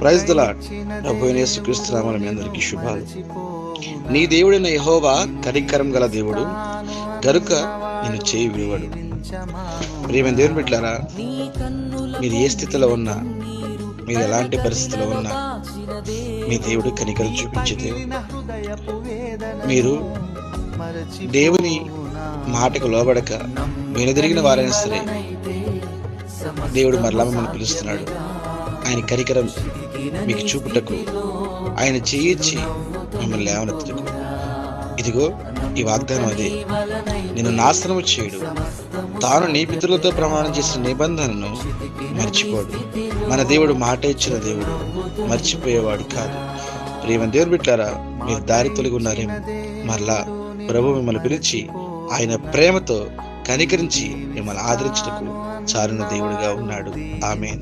Praise the lord. ప్రభువైన యేసుక్రీస్తు నామమున మీ అందరికీ శుభాలు. నీ దేవుడైన యెహోవా కనికరం గల దేవుడు గనుక నిన్ను చేయి విడువడు. ప్రియమైన దేవుని బిడ్డలారా, మీరు ఏ స్థితిలో ఉన్నా, మీరు ఎలాంటి పరిస్థితిలో ఉన్నా, మీ దేవుడు కనికరం చూపించే దేవుడు. మీరు దేవుని మాటకు లోబడక వెనుదిరిగిన వారైనా సరే దేవుడు మరలా మిమ్మల్ని పిలుస్తున్నాడు. ఆయన కనికరం మీకు చూపుటకు, ఆయన చేయించి మిమ్మల్ని లేవనెత్తుటకు. ఇదిగో ఈ వాగ్దానం అదే. నేను నాశనము చేయడు, తాను నీ పితరులతో ప్రమాణం చేసిన నిబంధనను మర్చిపోడు. మన దేవుడు మాట ఇచ్చిన దేవుడు, మర్చిపోయేవాడు కాదు. ప్రియమైన దేవుని బిడ్డలారా, మీరు దారి తొలగి ఉన్నారేమో. మరలా ప్రభు మిమ్మల్ని పిలిచి ఆయన ప్రేమతో కనికరించి మిమ్మల్ని ఆదరించుటకు చాలిన దేవుడిగా ఉన్నాడు. ఆమేన్.